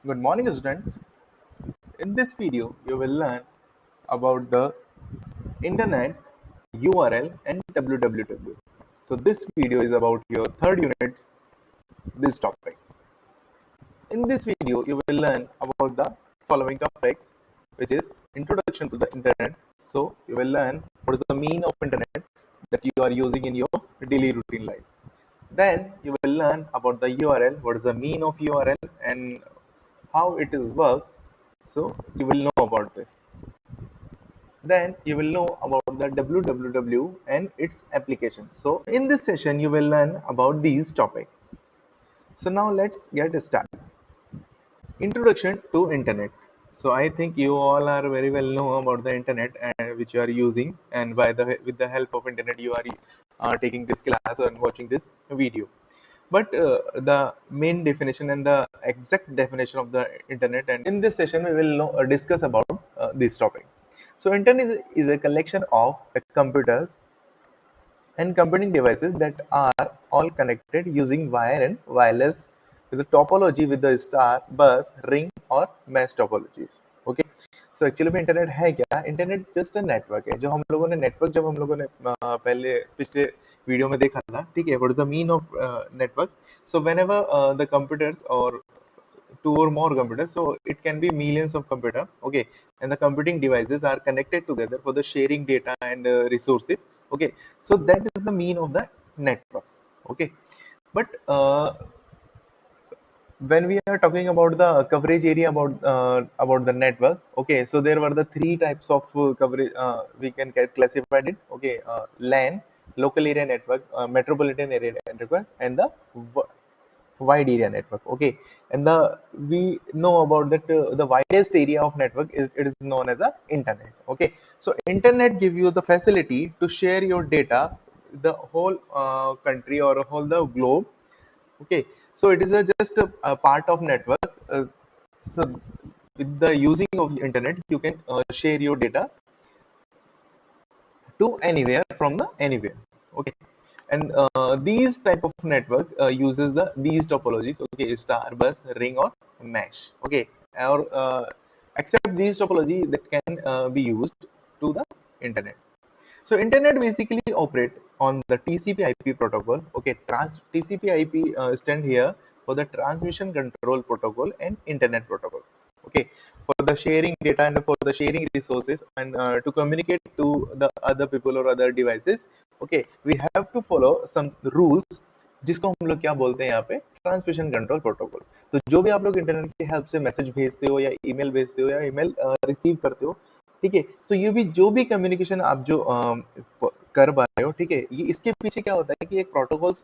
Good morning, students. In this video, you will learn about the internet, URL, and www. So this video is about your third unit's this topic. In this video, you will learn about the following topics, which is introduction to the internet. So you will learn what is the mean of internet that you are using in your daily routine life. Then you will learn about the URL, what is the mean of URL and how it is work. So you will know about this. Then you will know about the www and its application. So in this session, you will learn about these topics. So now let's get started. Introduction to internet. So I think you all are very well know about the internet and which you are using, and with the help of internet you are taking this class and watching this video. But the main definition and the exact definition of the internet, and in this session we will discuss about this topic. So internet is a collection of computers and computing devices that are all connected using wire and wireless with a topology with the star, bus, ring और mesh topologies. Okay. So actually में internet है क्या? Internet just a network है जो हम लोगों ने network जब हम लोगों ने पहले पिछले वीडियो में देखा था, ठीक है, what is the mean of network. So whenever the computers और two or more computers, so it can be millions of computer, okay, and the computing devices are connected together for the sharing data and resources, okay. So that is the mean of the network, okay. But when we are talking about the coverage area about the network, okay, so there were the three types of coverage, we can classify it, okay. LAN, local area network, metropolitan area network, and the wide area network, okay. And the we know about that the widest area of network is it is known as a internet, okay. So internet give you the facility to share your data with the whole country or whole the globe, okay. So it is just a part of network. So with the using of internet you can share your data to anywhere from the anywhere, okay. And these type of network uses these topologies, okay, star, bus, ring, or mesh, okay. Or except these topology that can be used to the internet. So internet basically operate on the TCP/IP protocol, okay. TCP/IP stand here for the transmission control protocol and internet protocol, okay, for the sharing data and for the sharing resources and to communicate to the other people or other devices, okay. We have to follow some rules जिसको हम लोग क्या बोलते हैं यहाँ पे transmission control protocol. तो जो भी आप लोग इंटरनेट की हेल्प से मैसेज भेजते हो या ईमेल भेजते हो या ईमेल रिसीव करते हो, ठीक है, तो ये भी जो भी कम्युनिकेशन आप जो कर पा रहे हो, ठीक है, ये इसके पीछे क्या होता है कि एक प्रोटोकॉल्स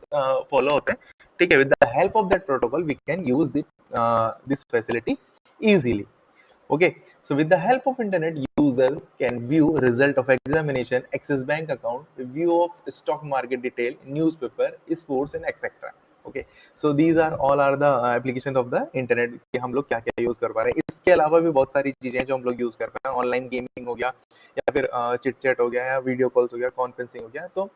फॉलो होते हैं, ठीक है. With the help of that protocol we can use this facility easily, okay. So with the help of internet user can view result of examination, access bank account, view of stock market detail, newspaper, sports and etc, okay. So these are all are the application of the internet कि हम लोग क्या क्या use कर पा रहे हैं. इसके अलावा भी बहुत सारी चीजें हैं जो हम लोग यूज कर पा रहे हैं. ऑनलाइन गेमिंग हो गया या फिर चिट चैट हो गया या वीडियो कॉल्स हो गया, कॉन्फ्रेंसिंग हो गया. तो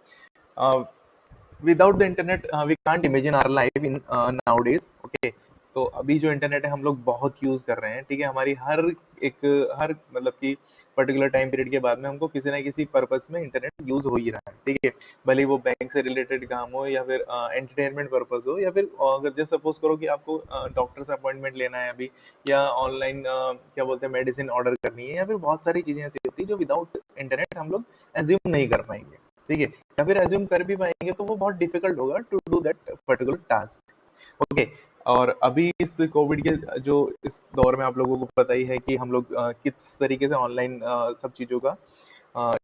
without the internet we can't imagine our life in nowadays, okay. तो अभी जो इंटरनेट है हम लोग बहुत यूज कर रहे हैं, ठीक है. हमारी हर मतलब कि पर्टिकुलर टाइम पीरियड के बाद में हमको किसी ना किसी पर्पस में इंटरनेट यूज हो ही रहा है, ठीक है. भले वो बैंक से रिलेटेड काम हो या फिर एंटरटेनमेंट पर्पस हो या फिर अगर जैसे सपोज करो कि आपको डॉक्टर से अपॉइंटमेंट लेना है अभी, या ऑनलाइन क्या बोलते हैं मेडिसिन ऑर्डर करनी है, या फिर बहुत सारी चीजें ऐसी होती है जो विदाउट इंटरनेट हम लोग एज्यूम नहीं कर पाएंगे, ठीक है. या फिर एज्यूम कर भी पाएंगे तो वो बहुत डिफिकल्ट होगा to do that particular task, okay. और अभी इस कोविड के जो इस दौर में आप लोगों को पता ही है कि हम लोग किस तरीके से ऑनलाइन सब चीजों का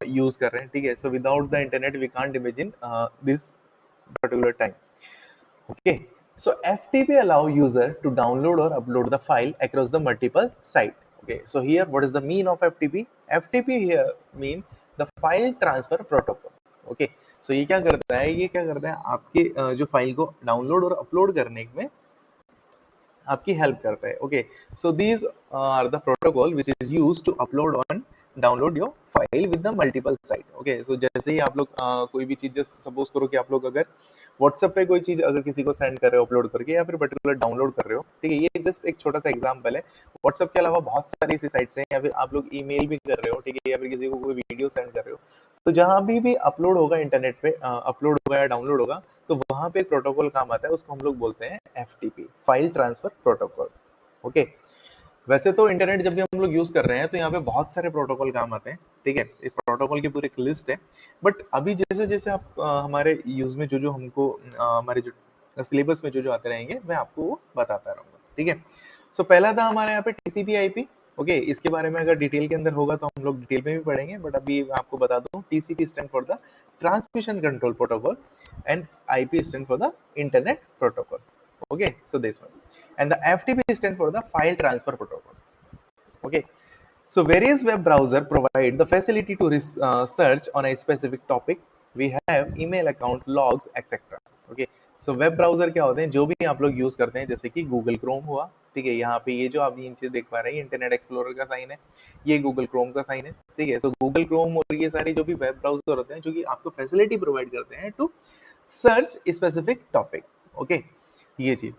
यूज कर रहे हैं, ठीक है. So without the internet we can't imagine this particular time, okay. So FTP allow user to download or upload the file across the multiple site, okay. So here what is the mean of FTP? FTP here mean the file transfer protocol, okay. So ये क्या करता है, ये क्या करता है आपके जो फाइल को डाउनलोड और अपलोड करने में आपकी हेल्प करता है, okay. So these are the protocol which is used to upload on download your file with the multiple site. Okay, so जैसे ही आप लोग कोई भी चीज, जस्ट सपोज करो कि आप लोग अगर व्हाट्सएप पे कोई चीज अगर किसी को सेंड कर रहे हो अपलोड करके, या फिर पर्टिकुलर डाउनलोड कर रहे हो, ठीक है, ये जस्ट एक छोटा सा एग्जांपल है। व्हाट्सएप के अलावा बहुत सारी ऐसी साइट्स हैं, या फिर आप लोग ईमेल भी कर रहे हो, ठीक है, या फिर किसी को कोई वीडियो सेंड कर रहे हो, तो जहां भी अपलोड होगा इंटरनेट पे, अपलोड होगा या डाउनलोड होगा, तो वहां पे एक प्रोटोकॉल काम आता है, उसको हम लोग बोलते हैं FTP, file transfer protocol. Okay, वैसे तो इंटरनेट जब भी हम लोग यूज कर रहे हैं तो यहाँ पे बहुत सारे प्रोटोकॉल काम आते हैं, ठीक है, इस प्रोटोकॉल की पूरी एक लिस्ट है। बट अभी जैसे जैसे आप हमारे यूज में जो जो हमको हमारे जो सिलेबस में जो जो आते रहेंगे, मैं आपको वो बताता रहूंगा, ठीक है। सो पहला था हमारे यहाँ पे टीसीपी आईपी। ओके, इसके बारे में अगर डिटेल के अंदर होगा तो हम लोग डिटेल में भी पढ़ेंगे, बट अभी मैं आपको बता दूं, TCP stand for the transmission control protocol, and IP stand for the internet protocol. Okay, so this one, and the FTP stand for the file transfer protocol. Okay, so various web browser provide the facility to search on a specific topic. We have email account, logs, etc. Okay, so web browser क्या होते हैं, जो भी आप लोग use करते हैं, जैसे कि गूगल क्रोम हुआ, ठीक है, यहाँ पे ये जो आप ये चीज देख पा रहे हैं, इंटरनेट एक्सप्लोरर का साइन है, ये गूगल क्रोम का साइन है, ठीक है। तो गूगल क्रोम और ये सारे जो भी वेब ब्राउजर होते हैं, जो कि आपको फैसिलिटी प्रोवाइड करते हैं to search specific topic. Okay, ये चीज।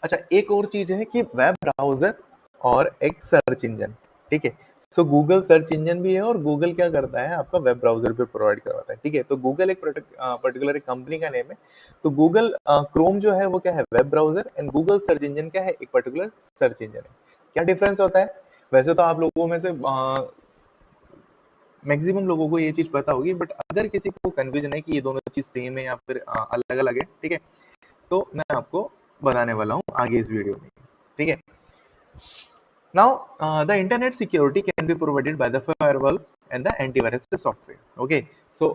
अच्छा, एक और चीज है कि वेब ब्राउजर और एक सर्च इंजन, ठीक है। सो गूगल सर्च इंजन भी है, और गूगल क्या करता है, आपका वेब ब्राउजर भी प्रोवाइड करवाता है, ठीक है। तो गूगल एक पर्टिकुलर एक कंपनी का नेम है। तो गूगल क्रोम जो है वो क्या है, web browser, and Google search engine क्या है, एक पर्टिकुलर सर्च इंजन है। क्या डिफरेंस होता है? वैसे तो आप लोगों में से मैक्सिमम लोगों को ये चीज पता होगी, बट अगर किसी को कंफ्यूजन है कि ये दोनों चीज सेम है या फिर अलग अलग है, ठीक है, तो मैं आपको बताने वाला हूँ आगे इस वीडियो में, ठीक है। Now, the internet security can be provided by the firewall and the antivirus software. Okay, so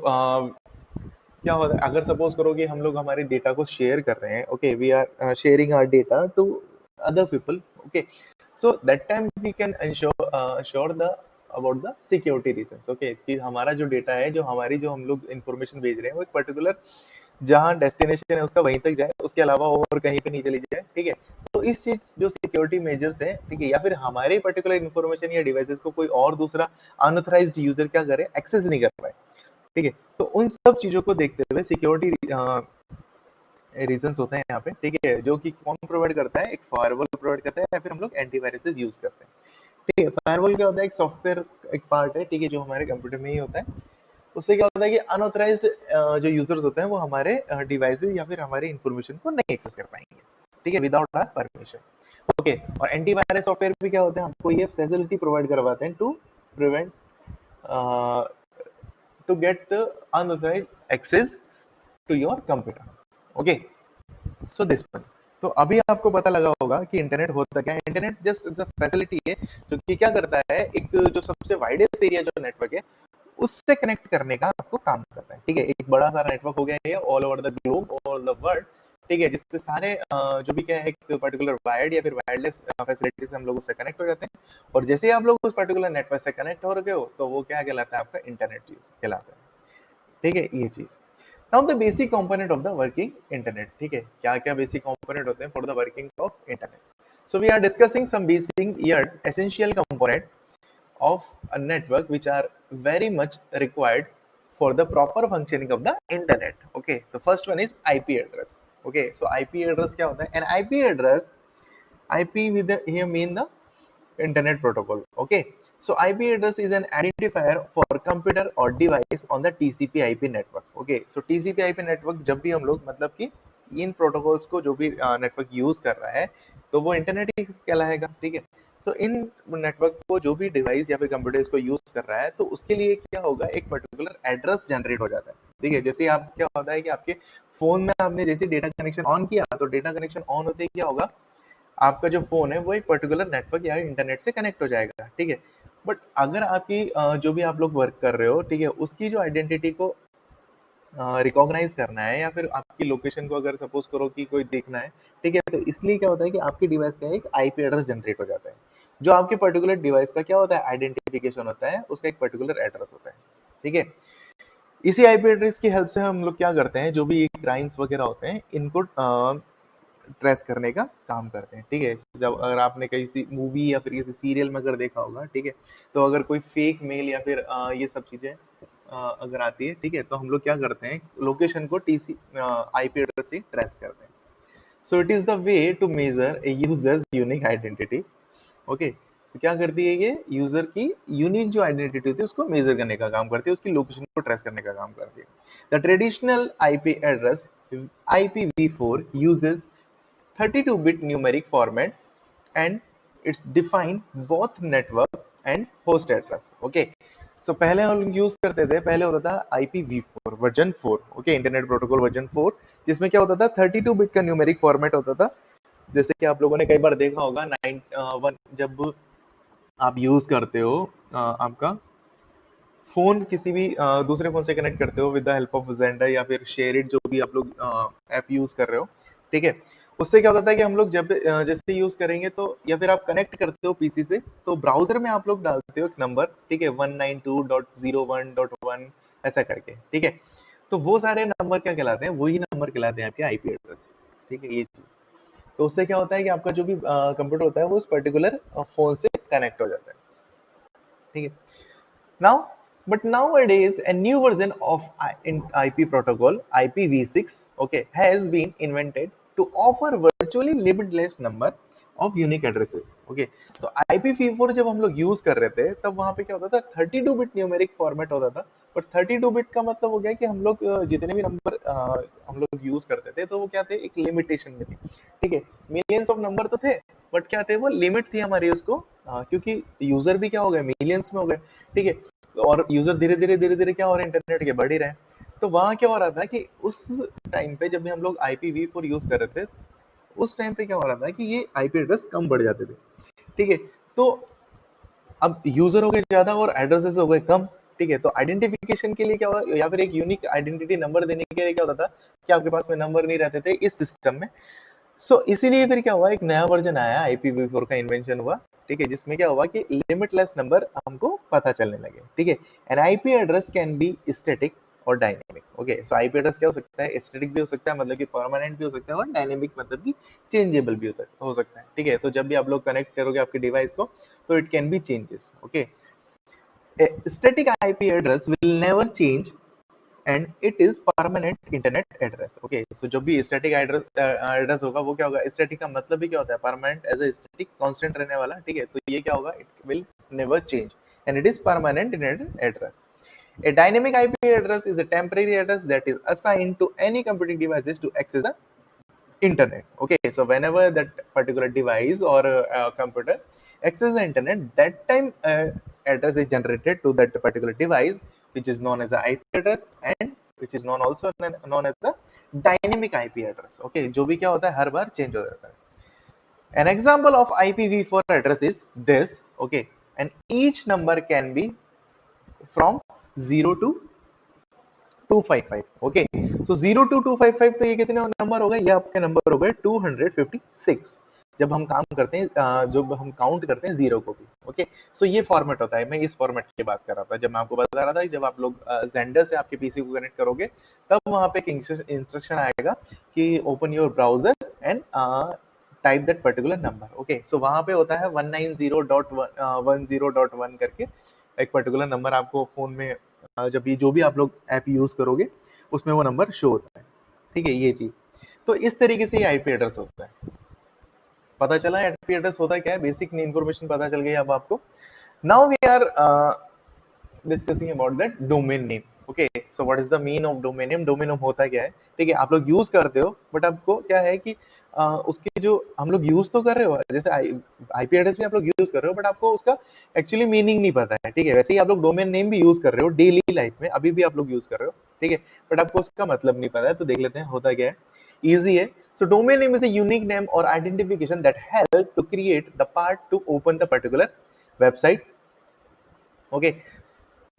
क्या होता है, अगर सपोज करो कि हम लोग हमारे डेटा को शेयर कर रहे हैं, okay, we are sharing our data to other people, okay, so that time we can ensure the about the security reasons. Okay, कि हमारा जो डेटा है, जो हमारी जो हम लोग इंफॉर्मेशन भेज रहे हैं, वो एक पर्टिकुलर जहाँ डेस्टिनेशन है उसका वहीं तक जाए, उसके अलावा और कहीं पे नहीं चली जाए, ठीक है। तो इस चीज जो सिक्योरिटी मेजर्स है, ठीक है, या फिर हमारे पर्टिकुलर इन्फॉर्मेशन या डिवाइसेस को कोई और दूसरा अनऑथराइज्ड यूजर क्या करे, एक्सेस नहीं कर पाए, ठीक है। तो उन सब चीजों को देखते हुए सिक्योरिटी रीजंस होते हैं यहाँ पे, ठीक है, जो कि कौन प्रोवाइड करता है, एक फायरवॉल प्रोवाइड करता है, या फिर हम लोग एंटीवायरसेस यूज करते हैं, ठीक है। फायरवॉल क्या होता है, एक सॉफ्टवेयर एक पार्ट है, ठीक है, जो हमारे कंप्यूटर में ही होता है। उससे क्या होता है कि अनऑथराइज्ड जो यूजर्स होते हैं वो हमारे डिवाइसेस या फिर हमारे इंफॉर्मेशन को नहीं एक्सेस कर पाएंगे, ठीक है, विदाउट आवर परमिशन। ओके, और एंटीवायरस सॉफ्टवेयर भी क्या होते हैं, आपको ये फैसिलिटी प्रोवाइड करवाते हैं to prevent to get the unauthorised access to your computer. Okay, so this one. तो अभी आपको पता लगा होगा कि इंटरनेट होता क्या है। इंटरनेट जस्ट फैसिलिटी है जो कि क्या करता है, एक जो सबसे वाइडेस्ट एरिया जो नेटवर्क है उससे कनेक्ट करने का आपको काम करता है, ठीक है। एक बड़ा सारा नेटवर्क हो गया ये, all over the globe, all the world, ठीक है, जिससे सारे जो भी क्या है, एक पर्टिकुलर वायर्ड या फिर वायरलेस फैसिलिटी से हम लोग उससे कनेक्ट हो जाते हैं। और जैसे ही आप लोग उस पर्टिकुलर नेटवर्क से कनेक्ट हो रहे हो, तो वो क्या कहलाता है, आपका इंटरनेट यूज कहलाता है, ठीक है, ये चीज। Now the basic component of the working internet, ठीक है, क्या क्या बेसिक कंपोनेंट होते हैं for the working of internet. So we are discussing some basic yet essential component of a network which are very much required for the proper functioning of the internet. Okay, the first one is IP address. Okay, so IP address क्या होता है, an IP address, IP with the here mean the internet protocol. Okay, so IP address is an identifier for computer or device on the TCP IP network. Okay, so TCP IP network जब भी हम लोग मतलब कि इन protocols को जो भी network use कर रहा है, तो वो इंटरनेट ही कहलाएगा, ठीक है। सो इन नेटवर्क को जो भी डिवाइस या फिर कंप्यूटर इसको यूज कर रहा है, तो उसके लिए क्या होगा, एक पर्टिकुलर एड्रेस जनरेट हो जाता है, ठीक है। जैसे आप क्या होता है कि आपके फोन में आपने जैसे डेटा कनेक्शन ऑन किया, तो डेटा कनेक्शन ऑन होते ही क्या होगा, आपका जो फोन है वो एक पर्टिकुलर नेटवर्क या इंटरनेट से कनेक्ट हो जाएगा, ठीक है। बट अगर आपकी जो भी आप लोग वर्क कर रहे हो, ठीक है, उसकी जो आइडेंटिटी को रिकॉग्नाइज करना है, या फिर आपकी लोकेशन को अगर सपोज करो कि कोई देखना है, ठीक है, तो इसलिए क्या होता है कि आपकी डिवाइस का एक आईपी एड्रेस जनरेट हो जाता है, जो आपके पर्टिकुलर डिवाइस का क्या होता है, आइडेंटिफिकेशन होता है, उसका एक पर्टिकुलर एड्रेस होता है, ठीक है। इसी आईपी एड्रेस की हेल्प से हम लोग क्या करते हैं, जो भी क्राइम्स वगैरह होते हैं इनको ट्रेस करने का काम करते हैं, ठीक है। जब अगर आपने किसी मूवी या फिर किसी सीरियल में अगर देखा होगा, ठीक है, तो अगर कोई फेक मेल या फिर ये सब चीजें अगर आती है, ठीक है, तो हम लोग क्या करते हैं, लोकेशन को टीसी आईपी एड्रेस से ट्रेस करते हैं। So it is the way to measure a users unique identity. Okay, तो क्या करती है ये, यूजर की यूनिक जो आइडेंटिटी होती है उसको मेजर करने का काम करती है, उसकी लोकेशन को ट्रेस करने का काम करती है। The traditional IP address IPv4 uses 32-bit numeric format and it's defined both network and host address. Okay, so पहले हम लोग यूज करते थे, पहले होता था IPv4 version 4, okay, internet protocol version 4, जिसमें क्या होता था 32 बिट का न्यूमेरिक फॉर्मेट होता था। जैसे कि आप लोगों ने कई बार देखा होगा 9 जब आप यूज करते हो आपका फोन किसी भी दूसरे फोन से कनेक्ट करते हो with the help of gender या फिर शेयर इट, जो भी आप लोग ऐप यूज कर रहे हो, ठीक है, उससे क्या होता है कि हम लोग जब जैसे यूज करेंगे तो, या फिर आप कनेक्ट करते हो पीसी से, तो ब्राउजर में आप लोग डालते हो एक नंबर, ठीक है, 192.01.1 ऐसा करके, ठीक है, तो वो सारे नंबर क्या कहलाते हैं, वही नंबर कहलाते हैं आपके आईपी एड्रेस, ठीक है, ये चीज। तो उससे क्या होता है कि आपका जो भी कंप्यूटर होता है वो उस पर्टिकुलर फोन से कनेक्ट हो जाता है, ठीक है। Now, but nowadays, a new version of IP protocol, IPv6, okay, has been invented to offer virtually limitless number of unique addresses. Okay, तो IPv4 जब हम लोग यूज कर रहे थे तब वहां पे क्या होता था, 32 बिट न्यूमेरिक फॉर्मेट होता था। पर 32 बिट का मतलब हो गया कि हम लोग जितने भी नंबर हम लोग यूज करते थे तो वो क्या थे, एक लिमिटेशन में थे, ठीक है। मिलियंस ऑफ नंबर तो थे, बट क्या थे, वो लिमिट थी हमारी उसको, क्योंकि यूजर भी क्या हो गए, मिलियंस में हो गए, ठीक है, और यूजर धीरे धीरे क्या हो रहे हैं, इंटरनेट के बढ़ ही रहे हैं। तो वहां क्या हो रहा था कि उस टाइम पे जब भी हम लोग IPv4 यूज कर रहे थे, उस टाइम पे क्या हो रहा था कि ये आईपी एड्रेस कम बढ़ जाते थे, ठीक है। तो अब यूजर हो गए ज्यादा और एड्रेसेस हो गए कम, ठीक है, तो आइडेंटिफिकेशन के लिए क्या हुआ, या फिर एक यूनिक आइडेंटिटी नंबर देने के लिए क्या होता था कि आपके पास में नंबर नहीं रहते थे इस सिस्टम में। सो इसीलिए फिर क्या हुआ, एक नया वर्जन आया, IPv4 का इन्वेंशन हुआ, ठीक है, जिसमें क्या हुआ कि लिमिटलेस नंबर हमको पता चलने लगे, ठीक है। An IP address can be static और dynamic. Okay, so IP address क्या हो सकता है, स्टैटिक भी हो सकता है, मतलब कि परमानेंट भी हो सकता है, और डायनेमिक मतलब कि चेंजेबल भी हो सकता है, ठीक है। तो जब भी आप लोग कनेक्ट करोगे आपके डिवाइस को, तो it can be changes. Okay, static IP address will never change and it is permanent internet address. Okay, so जो भी स्टैटिक एड्रेस होगा वो क्या होगा, स्टैटिक का मतलब भी क्या होता है, permanent, as a static constant रहने वाला, ठीक है। तो ये क्या होगा, it will never change and it is permanent internet address. A dynamic IP address is a temporary address that is assigned to any computing devices to access the internet. Okay, so whenever that particular device or computer access the internet, that time address is generated to that particular device, which is known as the IP address, and which is known as the dynamic IP address. Okay, जो भी क्या होता है हर बार change हो जाता है। An example of IPv4 address is this. Okay, and each number can be from 0 to 255। Okay, so 0 to 255, तो ये कितने नंबर हो गए, ये आपके नंबर हो गए 256 जब हम काम करते हैं, जब हम काउंट करते हैं जीरो को भी। ओके, सो ये फॉर्मेट होता है, मैं इस फॉर्मेट की बात कर रहा था जब मैं आपको बता रहा था कि जब आप लोग जेंडर से आपके पीसी को कनेक्ट करोगे तब वहां पे एक इंस्ट्रक्शन आएगा कि open your browser and type that particular number. Okay, so वहां पे होता है 190.10.1 करके एक पर्टिकुलर नंबर आपको फोन में जब भी जो भी आप लोग ऐप यूज करोगे उसमें वो नंबर शो होता है, ठीक है, ये चीज। तो इस तरीके से आईपी एड्रेस होता है। पता चला आईपी एड्रेस होता क्या है, बेसिक इन्फॉर्मेशन पता चल गई अब आपको। Now we are discussing about that domain name. Okay, so what is the mean of domain name, domain name होता क्या है, ठीक है, आप लोग यूज करते हो, बट आपको क्या है कि उसके जो हम लोग यूज तो कर रहे हो, जैसे आईपी एड्रेस भी आप लोग यूज कर रहे हो, बट आपको उसका एक्चुअली मीनिंग नहीं पता है, ठीक है। वैसे ही आप लोग डोमेन नेम भी यूज कर रहे हो डेली लाइफ में, अभी भी आप लोग यूज कर रहे हो, ठीक है, बट आपको उसका मतलब नहीं पता है। तो देख लेते हैं होता क्या है, इजी है। So domain name is a unique name or identification that help to create the part to open the particular website. Okay,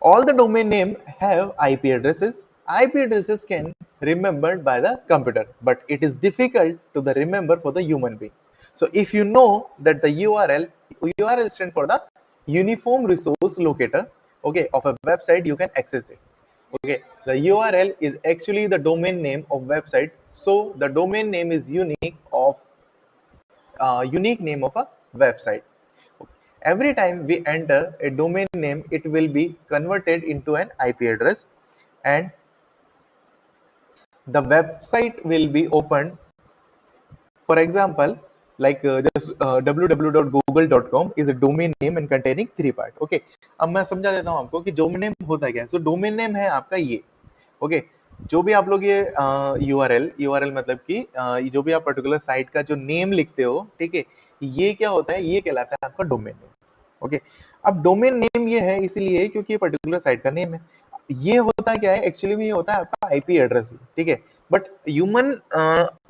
all the domain name have IP addresses. IP addresses can remembered by the computer, but it is difficult to the remember for the human being. So if you know that the URL stands for the Uniform Resource Locator, okay, of a website, you can access it. Okay, the URL is actually the domain name of website, so the domain name is unique name of a website. Every time we enter a domain name, it will be converted into an IP address, and the website will be opened. For example, like just www.google.com is a domain name and containing 3 part. Okay, अब मैं समझा देता हूँ आपको कि domain name होता क्या है. सो डोमेन नेम है आपका ये. ओके, जो भी आप लोग ये यूआरएल मतलब कि जो भी आप पर्टिकुलर साइट का जो नेम लिखते हो, ठीक है, ये क्या होता है, ये कहलाता है आपका डोमेन नेम. ओके, अब डोमेन नेम ये है इसलिए क्योंकि ये पर्टिकुलर साइट का नेम है. ये होता क्या है, एक्चुअली में ये होता है आपका आईपी एड्रेस, ठीक है. बट ह्यूमन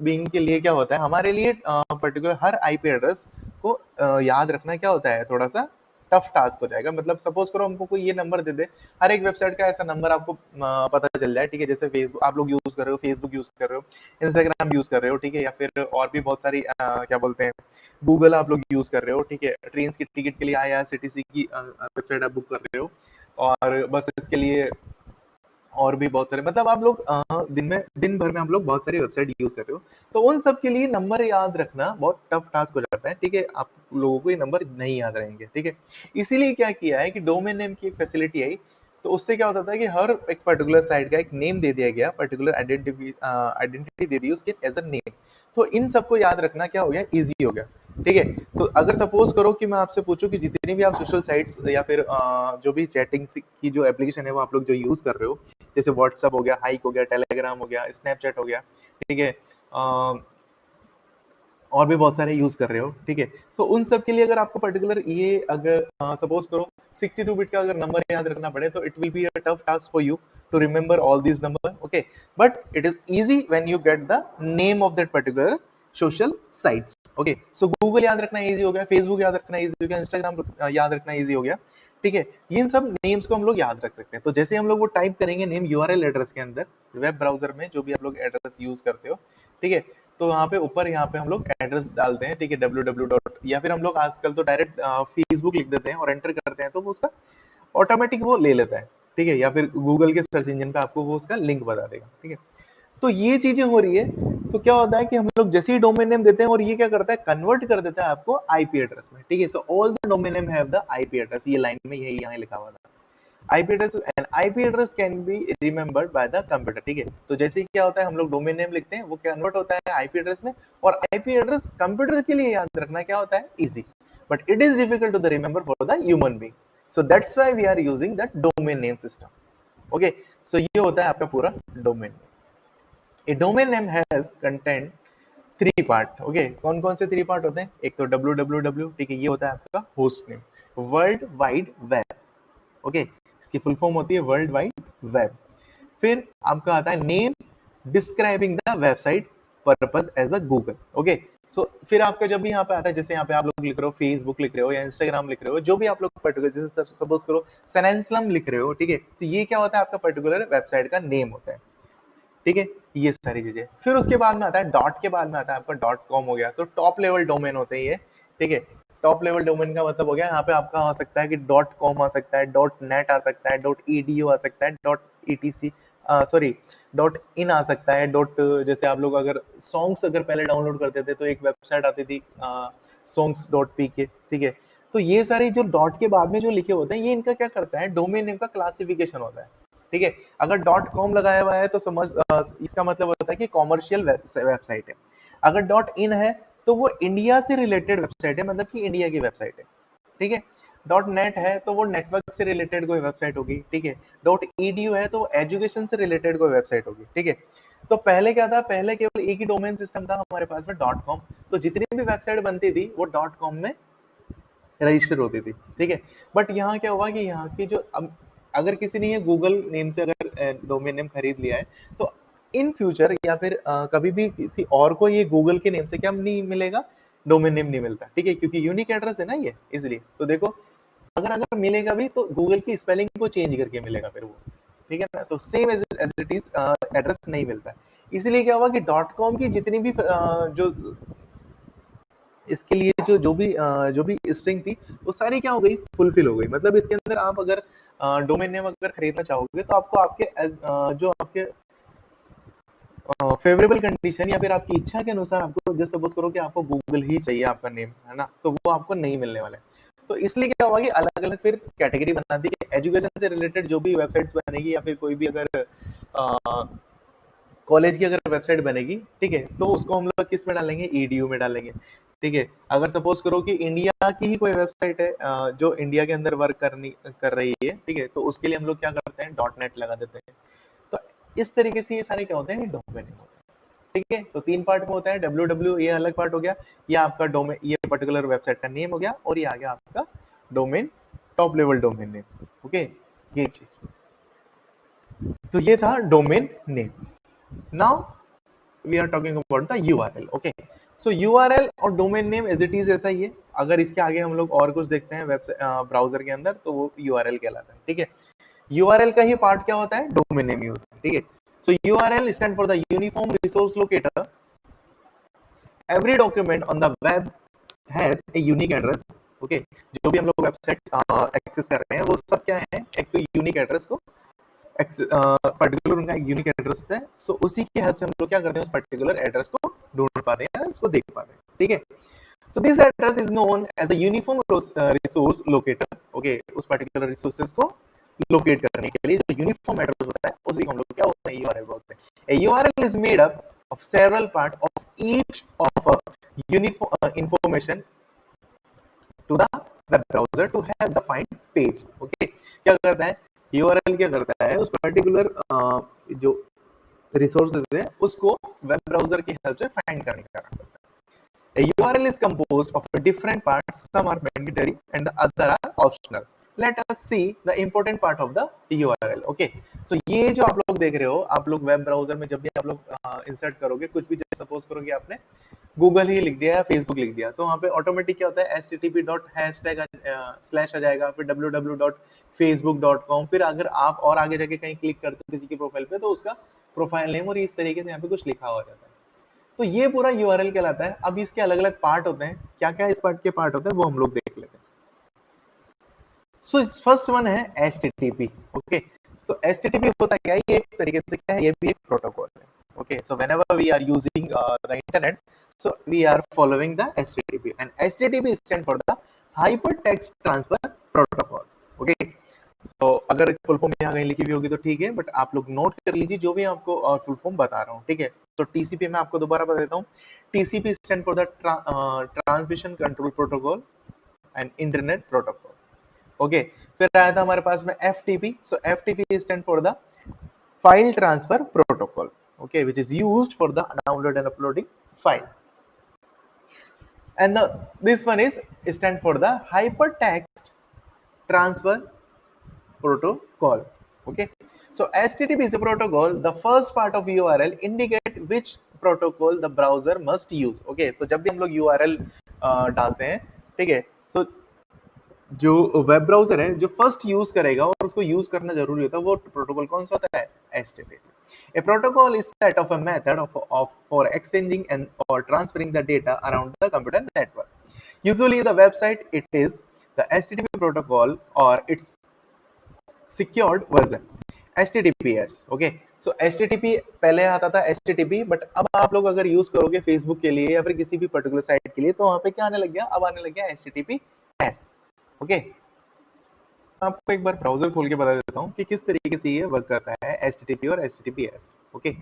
बीइंग के लिए क्या होता है, हमारे लिए पर्टिकुलर हर आईपी एड्रेस को याद रखना क्या होता है, थोड़ा सा टफ टास्क हो जाएगा. मतलब सपोज करो हमको कोई ये नंबर दे दे, हर एक वेबसाइट का ऐसा नंबर आपको पता चल जाए, ठीक है. जैसे फेसबुक आप लोग यूज कर रहे हो, फेसबुक यूज कर रहे हो, इंस्टाग्राम यूज कर रहे हो, ठीक है, या फिर और भी बहुत सारी क्या बोलते हैं, गूगल आप लोग यूज कर रहे हो, ठीक है. ट्रेन की टिकट के लिए IRCTC की वेबसाइट आप बुक कर रहे हो, और बस इसके लिए और भी बहुत सारे, मतलब आप लोग दिन भर में आप लोग बहुत सारी वेबसाइट यूज कर रहे हो, तो उन सब के लिए नंबर याद रखना बहुत टफ टास्क हो जाता है, ठीक है. आप लोगों को ये नंबर नहीं याद रहेंगे, ठीक है. इसीलिए क्या किया है कि डोमेन नेम की एक फैसिलिटी आई, तो उससे क्या होता था कि हर एक पर्टिकुलर साइट का एक नेम दे दिया गया, पर्टिकुलर आइडेंटिटी दे दी उसके एज अ नेम. तो इन सबको याद रखना क्या हो गया, इजी हो गया, ठीक है. तो अगर सपोज करो कि मैं आपसे पूछूं कि जितनी भी आप सोशल साइट्स या फिर जो भी चैटिंग की जो एप्लीकेशन है वो आप लोग जो यूज कर रहे हो, जैसे व्हाट्सअप हो गया, हाइक हो गया, टेलीग्राम हो गया, स्नैपचैट हो गया, ठीक है, और भी बहुत सारे यूज कर रहे हो, ठीक है. सो उन सब के लिए अगर आपको पर्टिकुलर ये अगर सपोज करो 62 बिट का अगर नंबर याद रखना पड़े, तो it will be a tough task for you to remember all these number. Okay, but it is easy when you get the name of that particular social sites. Okay, so Google याद रखना easy हो गया, Facebook याद रखना easy हो गया, Instagram याद रखना इजी हो गया, ठीक है. इन सब नेम्स को हम लोग याद रख सकते हैं. तो जैसे हम लोग वो टाइप करेंगे नेम यूआरएल एड्रेस के अंदर, वेब ब्राउजर में जो भी आप लोग एड्रेस यूज करते हो, ठीक है, तो यहाँ पे ऊपर यहाँ पे हम लोग एड्रेस डालते हैं, ठीक है, www डॉट, या फिर हम लोग आजकल तो डायरेक्ट फेसबुक लिख देते हैं और एंटर करते हैं, तो वो उसका ऑटोमेटिक वो ले लेता है, ठीक है. या फिर गूगल के सर्च इंजन पे आपको वो उसका लिंक बता देगा, ठीक है. तो ये चीजें हो रही है, तो क्या होता है कि हम लोग जैसे ही डोमेन नेम देते हैं और ये क्या करता है, कन्वर्ट कर देता है आपको आईपी एड्रेस में, ठीक है. So all the domain name have the IP address, ये लाइन में यही यहाँ लिखा हुआ था. IP address and IP address can be remembered by the computer, ठीक है. तो जैसे क्या होता है, हम लोग डोमेन नेम लिखते हैं, वो कन्वर्ट होता है IP एड्रेस में, और IP एड्रेस कंप्यूटर के लिए याद रखना क्या होता है, easy, but it is difficult to the remember for the human being. So that's why we are using that domain name system. Okay, so ये होता है आपका पूरा domain. A domain name has content 3 part. Okay, कौन कौन से 3 part होते हैं, एक तो www, ठीक है, ये होता है आपका host name, world wide web. Okay, इसकी फुल फॉर्म होती है वर्ल्ड वाइड वेब. फिर आपका आता है name describing the website purpose as the Google. Okay, so फिर आपका जब भी यहाँ पे आता है, जैसे यहाँ पे आप लोग लिख रहे हो फेसबुक लिख रहे हो या इंस्टाग्राम लिख रहे हो, जो भी आप लोग पर्टिकुलर, जैसे सपोज करो सनेंसलम लिख रहे हो, ठीक है, तो ये क्या होता है, आपका पर्टिकुलर वेबसाइट का नेम होता है, ठीक है. ये सारी चीजें, फिर उसके बाद में आता है डॉट, के बाद में आता है आपका डॉट कॉम हो गया. तो टॉप लेवल डोमेन होते हैं ये, ठीक है. टॉप लेवल डोमेन का मतलब हो गया, यहाँ पे आपका आ सकता है कि डॉट कॉम आ सकता है, डॉट नेट आ सकता है, डॉट edu आ सकता है, dot etc, sorry, dot in आ सकता है, डॉट, जैसे आप लोग अगर सॉन्ग्स अगर पहले डाउनलोड करते थे तो एक वेबसाइट आती थी songs.pk, ठीक है. तो ये सारी जो डॉट के बाद में जो लिखे होते हैं, ये इनका क्या करता है, डोमेन नेम का क्लासिफिकेशन होता है, ठीक है. अगर डॉट कॉम लगाया हुआ है तो समझ इसका मतलब होता है कि कॉमर्शियल वेबसाइट है. अगर डॉट इन है तो वो इंडिया से रिलेटेड वेबसाइट है, मतलब कि इंडिया की वेबसाइट है, ठीक है. डॉट नेट है तो वो नेटवर्क से रिलेटेड कोई वेबसाइट होगी, ठीक है. डॉट edu है तो एजुकेशन से रिलेटेड कोई वेबसाइट होगी, ठीक है. तो पहले क्या था, पहले केवल एक ही डोमेन सिस्टम था हमारे पास में, डॉट कॉम. तो जितनी भी वेबसाइट बनती थी वो डॉट कॉम में रजिस्टर होती थी, ठीक है. बट यहाँ क्या हुआ कि यहाँ की जो अगर किसी ने ये गूगल नेम से अगर डोमेन नेम खरीद लिया है, तो इन फ्यूचर या फिर कभी भी किसी और को ये गूगल के नेम से क्या नहीं मिलेगा, डोमेन नेम नहीं मिलता, ठीक है, क्योंकि यूनिक एड्रेस है ना ये, इसलिए. तो देखो, अगर अगर मिलेगा भी तो गूगल की स्पेलिंग को चेंज करके मिलेगा फिर वो, ठीक है ना. तो same as it is address नहीं मिलता है. इसलिए क्या हुआ कि डॉट कॉम की जितनी भी जो इसके लिए जो भी स्ट्रिंग थी वो सारी क्या हो गई, फुलफिल हो गई। मतलब इसके अंदर आप अगर डोमेन नेम अगर खरीदना चाहोगे तो आपको आपके जो आपके फेवरेबल कंडीशन या फिर आपकी इच्छा के अनुसार आपको, जैसे सपोज करो कि आपको गूगल ही चाहिए आपका नेम, है ना, तो वो आपको नहीं मिलने वाला है। तो इसलिए क्या होगा कि अलग अलग फिर कैटेगरी बना दी कि एजुकेशन से रिलेटेड जो भी वेबसाइट्स बनेगी या फिर कोई भी अगर कॉलेज की अगर वेबसाइट बनेगी, ठीक है, तो उसको हम लोग किस में डालेंगे, ईडीयू में डालेंगे। ठीक है, अगर सपोज करो कि इंडिया की ही कोई वेबसाइट है जो इंडिया के अंदर वर्क कर रही है, ठीक है, तो उसके लिए हम लोग क्या करते हैं, डॉट नेट लगा देते हैं। तो इस तरीके से ये सारे क्या होते हैं, डोमेन नेम होते हैं। ठीक है, तो 3 पार्ट में होता है, डब्ल्यू ये अलग पार्ट हो गया, ये आपका डोमेन, ये पर्टिकुलर वेबसाइट का नेम हो गया, और ये आ गया आपका domain, top level domain name. Okay, ये चीज, तो ये था domain name. Now we are talking about the URL. Okay, so URL और domain name as it is ऐसा ही है। अगर इसके आगे हम लोग और कुछ देखते हैं वेबसाइट ब्राउजर के अंदर, तो वो यूआरएल कहलाता है। ठीक है, यूआरएल का ही पार्ट क्या होता है, डोमेन नेम ही होता है। ठीक है, so URL stand for the uniform resource locator. Every document on the web has a unique address. Okay, जो भी हम लोग वेबसाइट एक्सेस कर रहे हैं वो सब क्या है, एक तो यूनिक एड्रेस को पर्टिकुलर उनका एक यूनिक एड्रेस होता है। सो उसी की हेल्प से हम लोग क्या करते हैं, उस पर्टिकुलर एड्रेस को ढूंढ पाते हैं, उसको देख पाते हैं। ठीक है, so this address is known as a uniform resource locator. Okay, उस पर्टिकुलर रिसोर्सेज को लोकेट करने के लिए जो यूनिफॉर्म एड्रेस होता है उसी को हम लोग क्या होता है, यूआरएल बोलते हैं। A URL is made up of several part of each of a uniform information to the web browser to have the find page. Okay, क्या करता है यूआरएल, क्या करता है, उस पर्टिकुलर जो रिसोर्सेज है उसको वेब ब्राउजर की हेल्प से फाइंड करने का काम करता है। A URL is composed of different parts. Some are mandatory and the other are optional. Let us see the important part of the URL. Okay. So ये जो आप लोग देख रहे हो, आप लोग वेब ब्राउजर में जब भी आप लोग इंसर्ट करोगे कुछ भी, जैसे सपोज करो कि आपने गूगल ही लिख दिया या फेसबुक लिख दिया, तो वहाँ पे ऑटोमेटिक क्या होता है, http.// आ जाएगा, फिर www.facebook.com, फिर अगर आप और आगे जाके कहीं क्लिक करते हो किसी की प्रोफाइल पे, तो उसका प्रोफाइल नेम और इस तरीके से यहाँ पे कुछ लिखा हो जाता है। तो ये पूरा यूआरएल कहलाता है। अब इसके अलग अलग पार्ट होते हैं, क्या क्या इस पार्ट के पार्ट होते हैं वो हम लोग देख लेते हैं। सो फर्स्ट वन है एचटीटीपी। ओके, सो एचटीटीपी होता क्या है, ये एक तरीके से क्या है, ये भी एक प्रोटोकॉल है। Okay, so whenever we are using the internet, so we are following the HTTP, and HTTP stand for the hyper text transfer protocol. Okay, तो अगर फुल फॉर्म यहाँ कहीं लिखी हुई होगी तो ठीक है, बट आप लोग नोट कर लीजिए जो भी आपको फुल फॉर्म बता रहा हूँ। ठीक है, तो टीसीपी मैं आपको दोबारा बता देता हूँ। TCP stand for the transmission control protocol and internet protocol. Okay, फिर आया था हमारे पास में FTP. So FTP stand for the file transfer protocol, okay, which is used for the download and uploading file. And this one is stand for the hypertext transfer protocol. Okay, so HTTP is a protocol. The first part of URL indicate which protocol the browser must use. Okay, so जब भी हम लोग URL डालते हैं, ठीक है, so जो web browser है जो फर्स्ट यूज करेगा और उसको यूज करना जरूरी होता है, वो प्रोटोकॉल कौन सा होता है, HTTP. A protocol is set of a method of for exchanging and or transferring the data around the computer network. Usually the website it is the HTTP protocol or its secured version, HTTPS. Okay, so HTTP पहले आता था HTTP, but अब आप लोग अगर use करोगे Facebook के लिए या फिर किसी भी पर्टिकुलर साइट के लिए, तो वहां पे क्या आने लग गया, अब आने लग गया HTTPS. ओके, आपको एक बार ब्राउजर खोल के बता देता हूँ कि किस तरीके से ये वर्क करता है HTTP और HTTPS. ओके,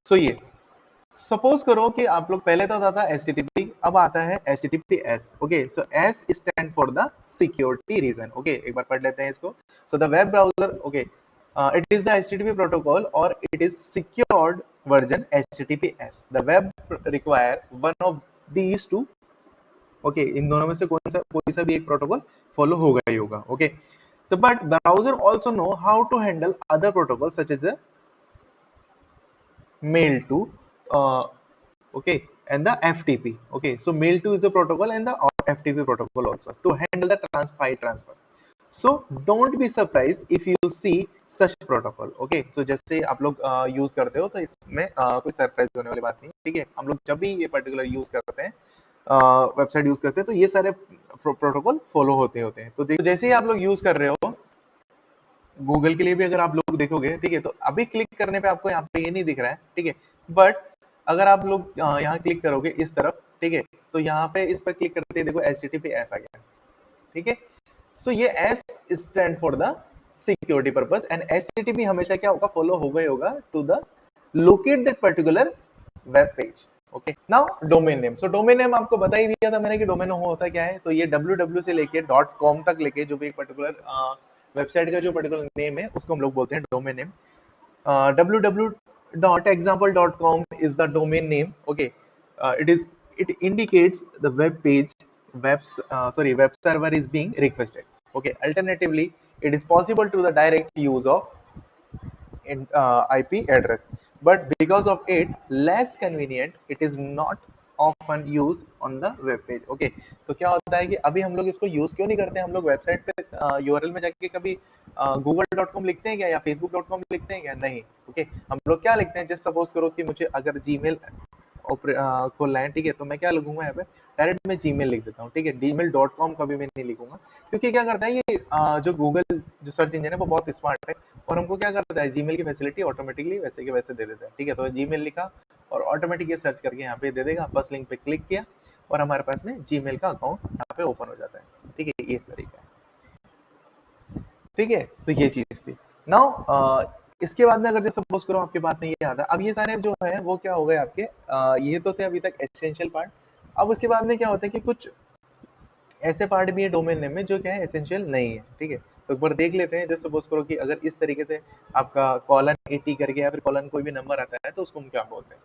सो ये सपोज करो कि आप लोग पहले तो आता था HTTP, अब आता है HTTPS. Okay, so S stand for the security reason. Okay, एक बार पढ़ लेते हैं इसको. So the web browser, okay, it is the HTTP protocol or it is secured version HTTPS. The web require one of these two. Okay, इन दोनों में से कोई सा भी एक प्रोटोकॉल फॉलो होगा ही होगा. Okay, so but browser also know how to handle other protocols such as a mail to okay, and the FTP. Okay, so mail to is a protocol and the FTP protocol also to handle the file transfer. So don't be surprise if you see such protocol. Okay, so जैसे आप लोग use करते हो तो इसमें कोई surprise होने वाली बात नहीं, ठीक है। हम लोग जब भी ये पर्टिकुलर यूज करते हैं, वेबसाइट यूज करते हैं, तो ये सारे प्रोटोकॉल फॉलो होते होते हैं। तो जैसे ही आप लोग यूज कर रहे हो गूगल के लिए भी, अगर आप लोग देखोगे, ठीक है, तो अभी क्लिक करने पे आपको यहाँ पे ये नहीं दिख रहा है, ठीक है, बट अगर आप लोग यहाँ क्लिक करोगे इस तरफ, ठीक है, तो यहाँ पे इस पर क्लिक करते ही देखो HTTPS आ गया, ठीक है। सो ये S stand for the security purpose, and HTTP हमेशा क्या होगा, फॉलो होगा ही होगा to the locate that particular web page. Okay, now domain name. So domain name आपको बता ही दिया था मैंने कि डोमेन होता क्या है। तो ये www से लेके .com तक लेके जो भी एक पर्टिकुलर वेबसाइट का जो पर्टिकुलर नेम है उसको हम लोग बोलते हैं domain name. www.example.com is the domain name. Okay, it indicates the web page, web server is being requested. Okay, alternatively it is possible to the direct use of IP address, but because of it less convenient, it is not often used on the web page. Okay, तो क्या होता है कि अभी हम लोग इसको use क्यों नहीं करते हैं, हम लोग वेबसाइट पे यूआरएल में जाके कभी google.com लिखते हैं क्या, या facebook.com लिखते हैं क्या, नहीं। ओके, हम लोग क्या लिखते हैं, जस्ट सपोज करो कि मुझे अगर जीमेल खोलना है, ठीक है, तो मैं क्या लिखूंगा यहाँ पे, डायरेक्ट मैं जीमेल लिख देता हूँ, ठीक है। gmail.com कभी मैं नहीं लिखूंगा, क्योंकि क्या करता है ये जो गूगल जो सर्च इंजन है वो बहुत स्मार्ट है, और हमको क्या करता है, जीमेल की फैसिलिटी ऑटोमेटिकली वैसे के वैसे दे देता है, ठीक है। तो जीमेल लिखा और ऑटोमेटिक ये सर्च करके यहाँ पे दे देगा, फर्स्ट लिंक पे क्लिक किया और हमारे पास में जीमेल का अकाउंट यहाँ पे ओपन हो जाता है, ठीक है। ये तरीका है, ठीक है। तो ये चीज थी। नाउ इसके बाद में अगर जैसे सपोज करो आपके बात में ये आता है, अब ये सारे जो है वो क्या हो गए आपके, ये तो थे अभी तक एसेंशियल पार्ट। अब उसके बाद में क्या होता है कि कुछ ऐसे पार्ट भी है डोमेन नेम में जो क्या है एसेंशियल नहीं है, ठीक है। तो एक बार देख लेते हैं। जैसे सपोज करो कि अगर इस तरीके से आपका कॉलन 80 करके या फिर कॉलन कोई भी नंबर आता है तो उसको हम क्या बोलते हैं।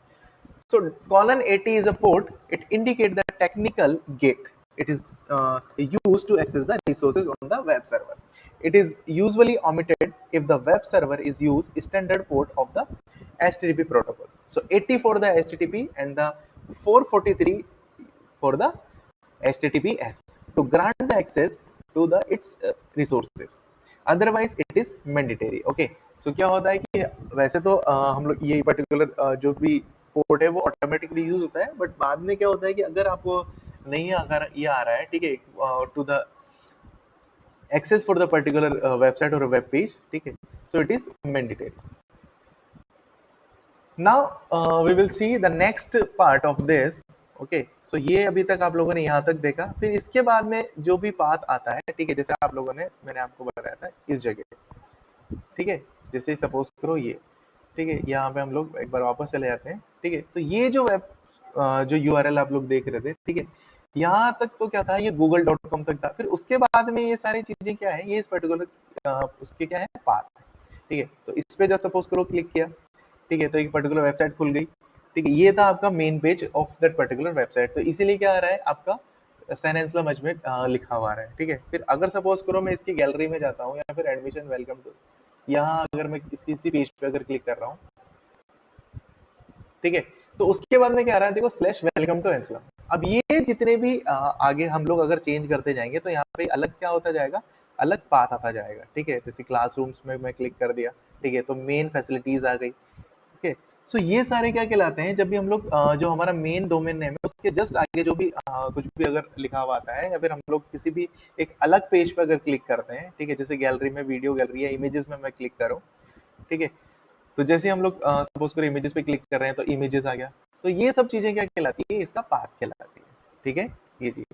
So colon 80 is a port. It indicates the technical gate. It is used to access the resources on the web server. It is usually omitted if the web server is used standard port of the HTTP protocol. So 80 for the HTTP and the 443 for the HTTPS to grant the access to the its resources. Otherwise it is mandatory. Okay. So क्या होता है कि वैसे तो हम लोग ये particular जो भी पोर्ट है वो ऑटोमेटिकली यूज होता है, बट बाद में क्या होता है कि अगर आपको नहीं, अगर ये आ रहा है, ठीक है, to the access for the particular website और वेब पेज, ठीक है, so it is mandatory. Now we will see the next part of this. Okay, so ये अभी तक आप लोगों ने यहाँ तक देखा, फिर इसके बाद में जो भी पाथ आता है, ठीक है, जैसे आप लोगों ने, मैंने आपको बताया था इस जगह, ठीक है, जैसे सपोज करो ये, ठीक है, यहाँ पे हम लोग एक बार वापस चले जाते हैं, ठीक है। तो ये जो वेब जो यूआरएल आप लोग देख रहे थे, ठीक है, यहाँ तक तो क्या था, ये google.com तक था। फिर उसके बाद में ये सारी चीजें क्या है, ये इस पर्टिकुलर उसके क्या है पाथ, ठीक है। तो इस पे जब सपोज करो क्लिक किया, ठीक है, तो एक पर्टिकुलर वेबसाइट खुल गई, ठीक है। ये था आपका main page of that particular website. तो इसीलिए क्या आ रहा है आपका सैन एंसलम अजमेर लिखा हुआ है, ठीक है। फिर अगर सपोज करो मैं इसकी गैलरी में जाता हूँ या फिर एडमिशन वेलकम टू, यहाँ अगर मैं इसी पेज पे अगर क्लिक कर रहा हूँ, ठीक है, तो उसके बाद में क्या आ रहा है, देखो स्लैश वेलकम टू एंसलम। अब ये जितने भी आगे हम लोग अगर चेंज करते जाएंगे तो यहाँ पे अलग क्या होता जाएगा, अलग पाथ आता जाएगा, ठीक है। जैसे क्लासरूम्स में मैं क्लिक कर दिया, ठीक है, तो मेन फैसिलिटीज आ गई, ठीक है। सो ये सारे क्या कहलाते हैं, जब भी हम लोग जो हमारा मेन डोमेन नेम है उसके जस्ट आगे जो भी कुछ भी अगर लिखा हुआ आता है, या फिर हम लोग किसी भी एक अलग पेज पर अगर क्लिक करते हैं, ठीक है, जैसे गैलरी में वीडियो गैलरी या इमेजेस में मैं क्लिक करूँ, ठीक है, तो जैसे हम लोग सपोज करो इमेजेस पे क्लिक कर रहे हैं तो इमेजेस आ गया। तो ये सब चीजें क्या कहलाती है, इसका पाथ कहलाती है, ठीक है, ये चीज।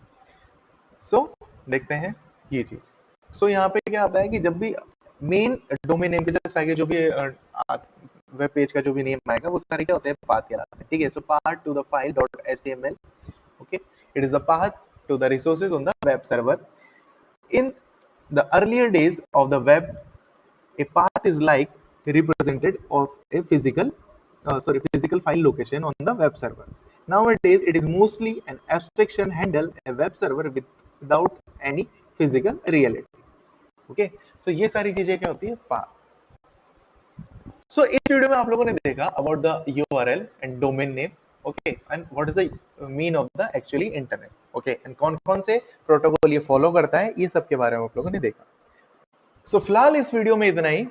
सो देखते हैं ये चीज। सो यहाँ पे क्या आता है कि जब भी मेन डोमेन नेम के जस्ट आगे जो भी वेब पेज का जो भी नेम आएगा वो सारे क्या होते हैं, पाथ कहलाते हैं, ठीक है। So path to the file dot HTML, okay, it is the path to the resources on the web server. In the earlier days of the web, a path is like represented of a physical file location on the web server. Nowadays it is mostly an abstraction handle a web server without any physical reality. Okay, so ये सारी चीजें क्या होती है, path। सो इस video में आप लोगों ने देखा about the URL and domain name, okay, and what is the mean of the actually internet, okay, and कौन कौन से प्रोटोकॉल ये फॉलो करता है, ये सब के बारे में आप लोगों ने देखा। सो फिलहाल इस वीडियो में इतना ही।